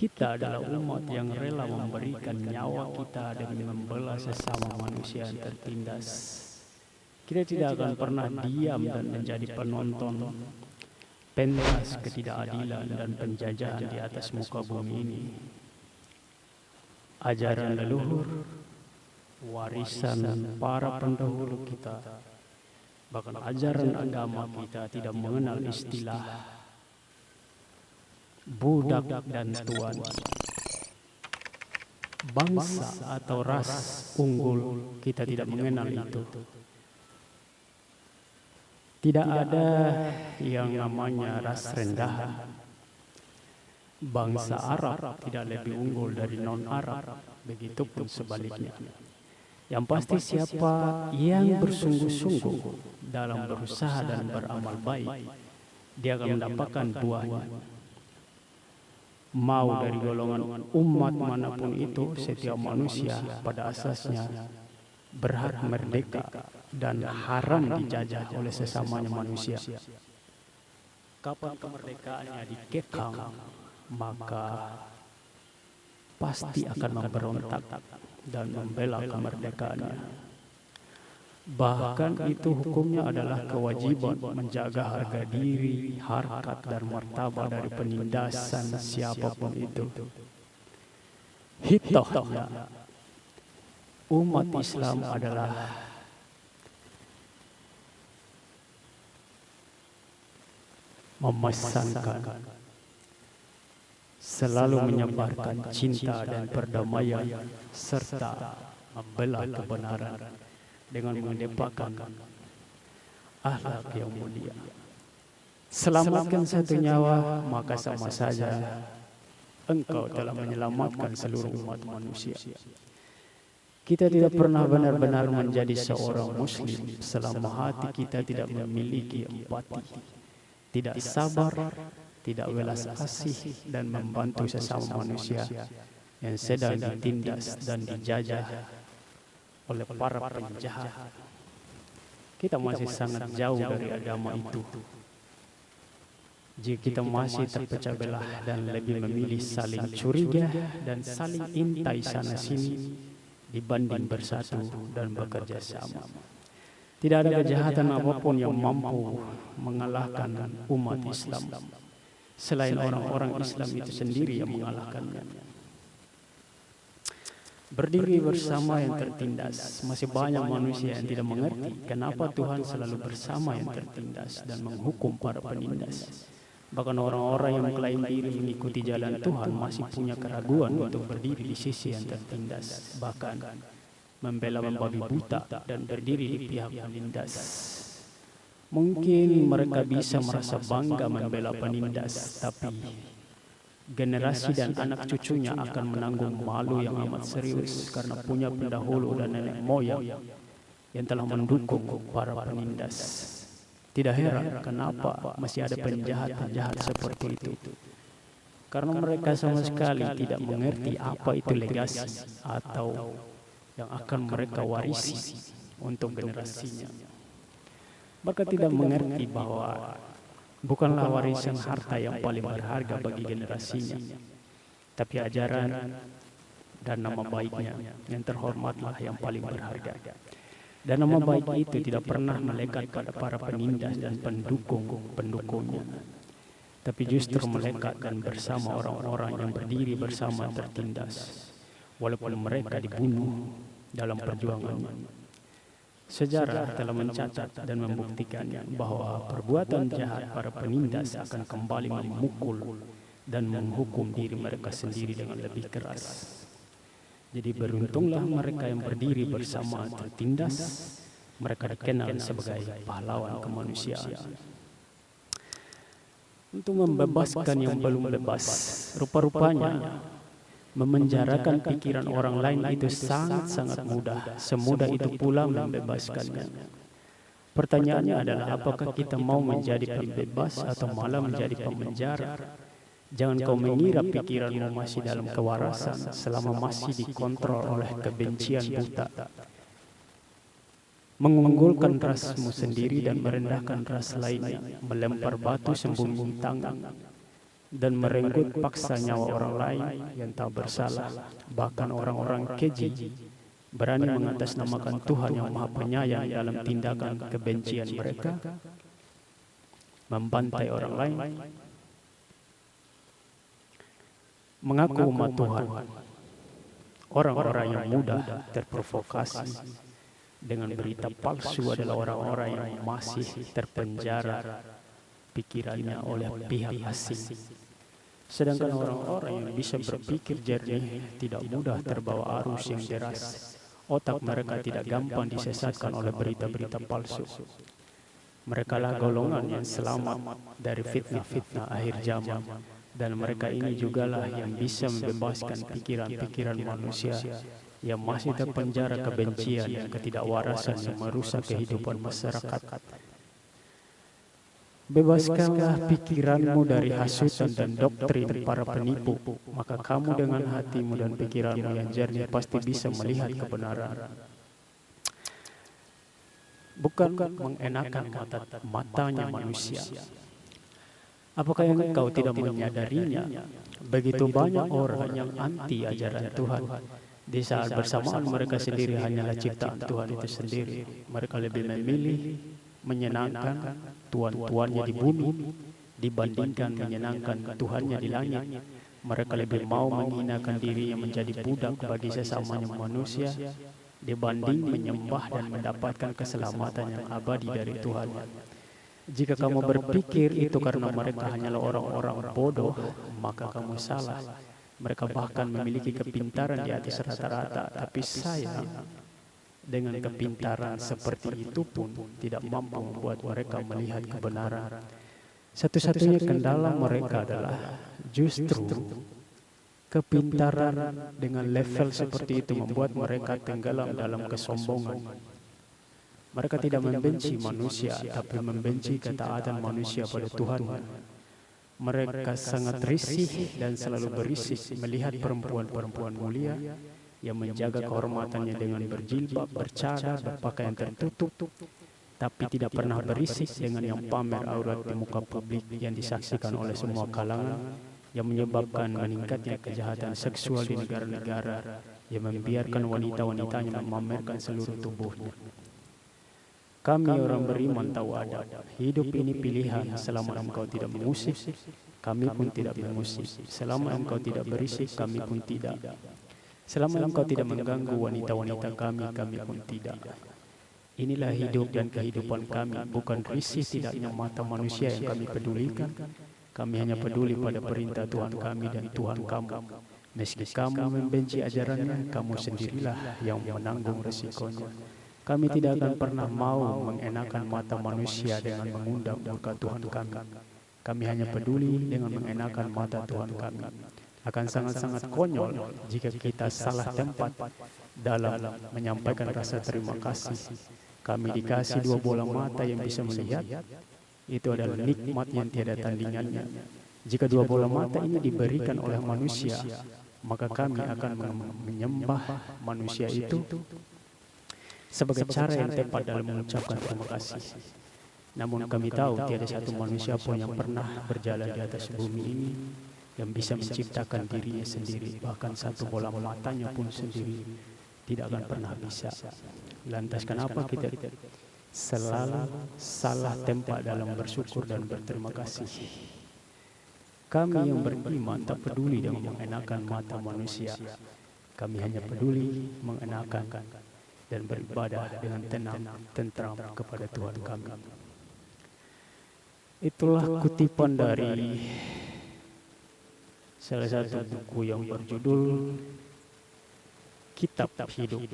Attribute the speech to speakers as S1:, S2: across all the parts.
S1: Kita adalah umat yang rela memberikan nyawa kita demi membela sesama manusia yang tertindas. Kita tidak akan pernah diam dan menjadi penonton pentas ketidakadilan dan penjajahan di atas muka bumi ini. Ajaran leluhur, warisan para pendahulu kita, bahkan ajaran agama kita tidak mengenal istilah budak dan tuan. Bangsa atau ras unggul kita tidak mengenal itu. Tidak ada yang namanya ras rendahan. Bangsa Arab tidak lebih unggul dari non-Arab, begitupun sebaliknya. Yang pasti siapa yang bersungguh-sungguh dalam berusaha dan beramal baik, dia akan mendapatkan buahnya. Mau dari golongan umat manapun itu, setiap manusia pada asasnya berhak merdeka dan haram dijajah oleh sesamanya manusia. Kapan kemerdekaannya dikekang, maka pasti akan memberontak dan membela kemerdekaannya. Bahkan itu hukumnya adalah kewajiban menjaga harga diri, harkat dan martabat dari penindasan siapapun itu. Hitohnya umat Islam adalah memesankan, selalu menyebarkan cinta dan perdamaian serta membela kebenaran dengan mengedepankan akhlak yang mulia. Selamatkan satu nyawa, maka sama saja engkau telah menyelamatkan seluruh umat manusia. Kita tidak pernah benar-benar menjadi seorang muslim selama hati kita tidak memiliki empati, tidak sabar, tidak welas asih dan membantu sesama manusia yang sedang ditindas dan dijajah oleh para penjahat. Kita masih sangat jauh dari agama itu. Jika kita masih terpecah belah dan lebih memilih saling curiga dan saling intai sana sini dibanding bersatu dan bekerja sama. Tidak ada kejahatan apapun yang mampu mengalahkan umat Islam selain orang-orang Islam itu sendiri yang mengalahkannya. Berdiri bersama yang tertindas. Masih banyak manusia yang tidak mengerti kenapa Tuhan selalu bersama yang tertindas dan menghukum para penindas. Bahkan orang-orang yang mengklaim diri mengikuti jalan Tuhan masih punya keraguan untuk berdiri di sisi yang tertindas, bahkan membela membabi buta dan berdiri di pihak penindas. Mungkin mereka bisa merasa bangga membela penindas, tapi generasi dan anak cucunya akan menanggung malu yang amat serius karena punya pendahulu dan nenek moyang yang telah mendukung para penindas. Tidak heran kenapa masih ada penjahat-penjahat seperti itu. Karena mereka sama sekali tidak mengerti apa itu legasi atau yang akan mereka warisi untuk generasinya. Mereka tidak mengerti bahwa bukanlah warisan harta yang paling berharga bagi generasinya, tapi ajaran dan nama baiknya yang terhormatlah yang paling berharga. Dan nama baik itu tidak pernah melekat pada para penindas dan pendukung-pendukungnya, tapi justru melekat dan bersama orang-orang yang berdiri bersama tertindas, walaupun mereka dibunuh dalam perjuangannya. Sejarah telah mencatat dan membuktikannya bahwa perbuatan jahat para penindas akan kembali memukul dan menghukum diri mereka sendiri dengan lebih keras. Jadi beruntunglah mereka yang berdiri bersama tertindas, mereka dikenal sebagai pahlawan kemanusiaan. Untuk membebaskan yang belum bebas, rupa-rupanya memenjarakan pikiran orang lain itu sangat-sangat mudah, semudah itu pula membebaskannya. Pertanyaannya adalah apakah kita mau menjadi pembebas atau malah menjadi pemenjara? Jangan kau mengira pikiranmu masih dalam kewarasan selama masih dikontrol oleh kebencian buta. Mengunggulkan rasmu sendiri dan merendahkan ras lainnya, melempar batu sembunyi tangan, dan merenggut paksa nyawa orang lain yang tak bersalah. Bahkan orang-orang keji berani mengatasnamakan Tuhan yang Maha Penyayang dalam tindakan kebencian mereka, membantai orang lain, mengaku umat Tuhan. Orang-orang yang mudah terprovokasi dengan berita palsu adalah orang-orang yang masih terpenjara pikirannya oleh pihak asing. Sedangkan orang-orang yang bisa berpikir jernih tidak mudah terbawa arus yang deras. Otak mereka tidak gampang disesatkan oleh berita-berita palsu. Mereka lah golongan yang selamat dari fitnah-fitnah akhir zaman. Dan mereka ini jugalah yang bisa membebaskan pikiran-pikiran manusia yang masih terpenjara kebencian dan ketidakwarasan yang merusak kehidupan masyarakat. Bebaskanlah pikiranmu dari hasutan dan doktrin para penipu, maka kamu dengan hatimu dan pikiranmu yang jernih pasti bisa melihat kebenaran. Bukan mengenakan matanya manusia. Apakah yang engkau tidak menyadarinya? Begitu banyak orang yang anti ajaran Tuhan. Di saat bersamaan mereka sendiri hanyalah ciptaan Tuhan itu sendiri. Mereka lebih memilih menyenangkan tuan-tuannya di bumi dibandingkan menyenangkan Tuhannya di langit. Mereka lebih mau menghinakan dirinya menjadi budak bagi sesamanya manusia dibanding menyembah dan mendapatkan keselamatan yang abadi dari Tuhan. Jika kamu berpikir itu karena mereka hanyalah orang-orang bodoh, maka kamu salah. Mereka bahkan memiliki kepintaran di atas rata-rata, tapi sayang, dengan kepintaran seperti itu pun tidak mampu membuat mereka melihat kebenaran. Satu-satunya kendala mereka adalah justru kepintaran dengan level seperti itu membuat mereka tenggelam dalam kesombongan. Mereka tidak membenci manusia, tapi membenci ketaatan manusia pada Tuhan. Mereka sangat risih dan selalu berisik melihat perempuan-perempuan mulia yang menjaga kehormatannya dengan berjilbab, bercadar, berpakaian tertutup, tapi tidak pernah berisik dengan yang pamer aurat di muka publik yang disaksikan oleh semua kalangan, yang menyebabkan meningkatnya kejahatan seksual di negara-negara, yang membiarkan wanita-wanitanya memamerkan seluruh tubuhnya. Kami orang beriman tahu adab. Hidup ini pilihan. Selama engkau tidak mengusik, kami pun tidak mengusik. Selama engkau tidak berisik, kami pun tidak. Selama engkau tidak mengganggu wanita-wanita kami, kami pun tidak. Inilah hidup dan kehidupan kami, bukan risih tidaknya mata manusia yang kami pedulikan. Kami hanya peduli pada perintah Tuhan kami dan Tuhan kamu. Meski kamu membenci ajarannya, kamu sendirilah yang menanggung resikonya. Kami tidak akan pernah mau mengenakan mata manusia dengan mengundang murka Tuhan kami. Kami hanya peduli dengan mengenakan mata Tuhan kami. Akan sangat-sangat konyol jika kita salah tempat dalam menyampaikan rasa terima kasih. Kami dikasih 2 bola mata yang bisa melihat. Itu adalah nikmat yang tiada tandingannya. Jika 2 bola mata ini diberikan oleh manusia, maka kami akan menyembah manusia itu sebagai cara yang tepat dalam mengucapkan terima kasih. Namun kami tahu tiada satu manusia pun yang pernah berjalan di atas bumi ini yang bisa menciptakan dirinya sendiri, bahkan 1 bola matanya pun sendiri tidak akan pernah bisa. Lantas kenapa kita selalu salah tempat dalam bersyukur dan berterima kasih? Kami yang beriman tak peduli dengan mengenakan mata manusia. Kami hanya peduli mengenakan dan beribadah dengan tenang, tentram kepada Tuhan kami. Itulah kutipan dari salah satu buku yang berjudul Kitab Hidup.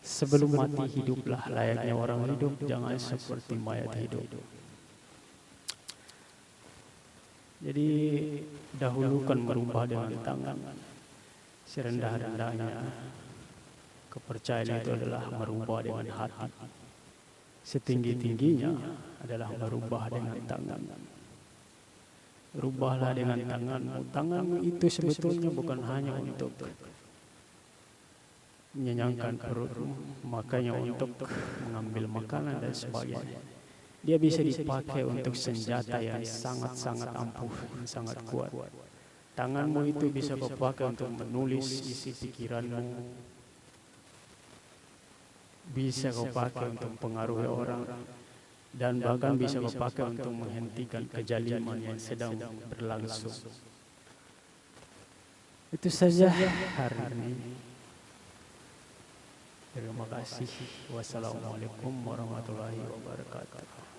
S1: Sebelum mati hiduplah layaknya orang hidup, jangan seperti mayat hidup. Jadi dahulukan merubah dengan tangan, serendah-rendahnya kepercayaan itu adalah merubah dengan hati. Setinggi-tingginya adalah merubah dengan tangan. Rubahlah dengan tanganmu. Tanganmu itu sebetulnya bukan hanya untuk mengenyangkan perutmu, makanya untuk mengambil makanan dan sebagainya. Dia bisa dipakai untuk senjata yang sangat-sangat ampuh, sangat kuat. Tanganmu itu bisa kau pakai untuk menulis isi pikiranmu, bisa kau pakai untuk pengaruhi orang, dan bahkan bisa kau pakai untuk menghentikan kejaliman yang sedang berlangsung. Itu saja hari ini. Terima kasih. Wassalamualaikum warahmatullahi wabarakatuh.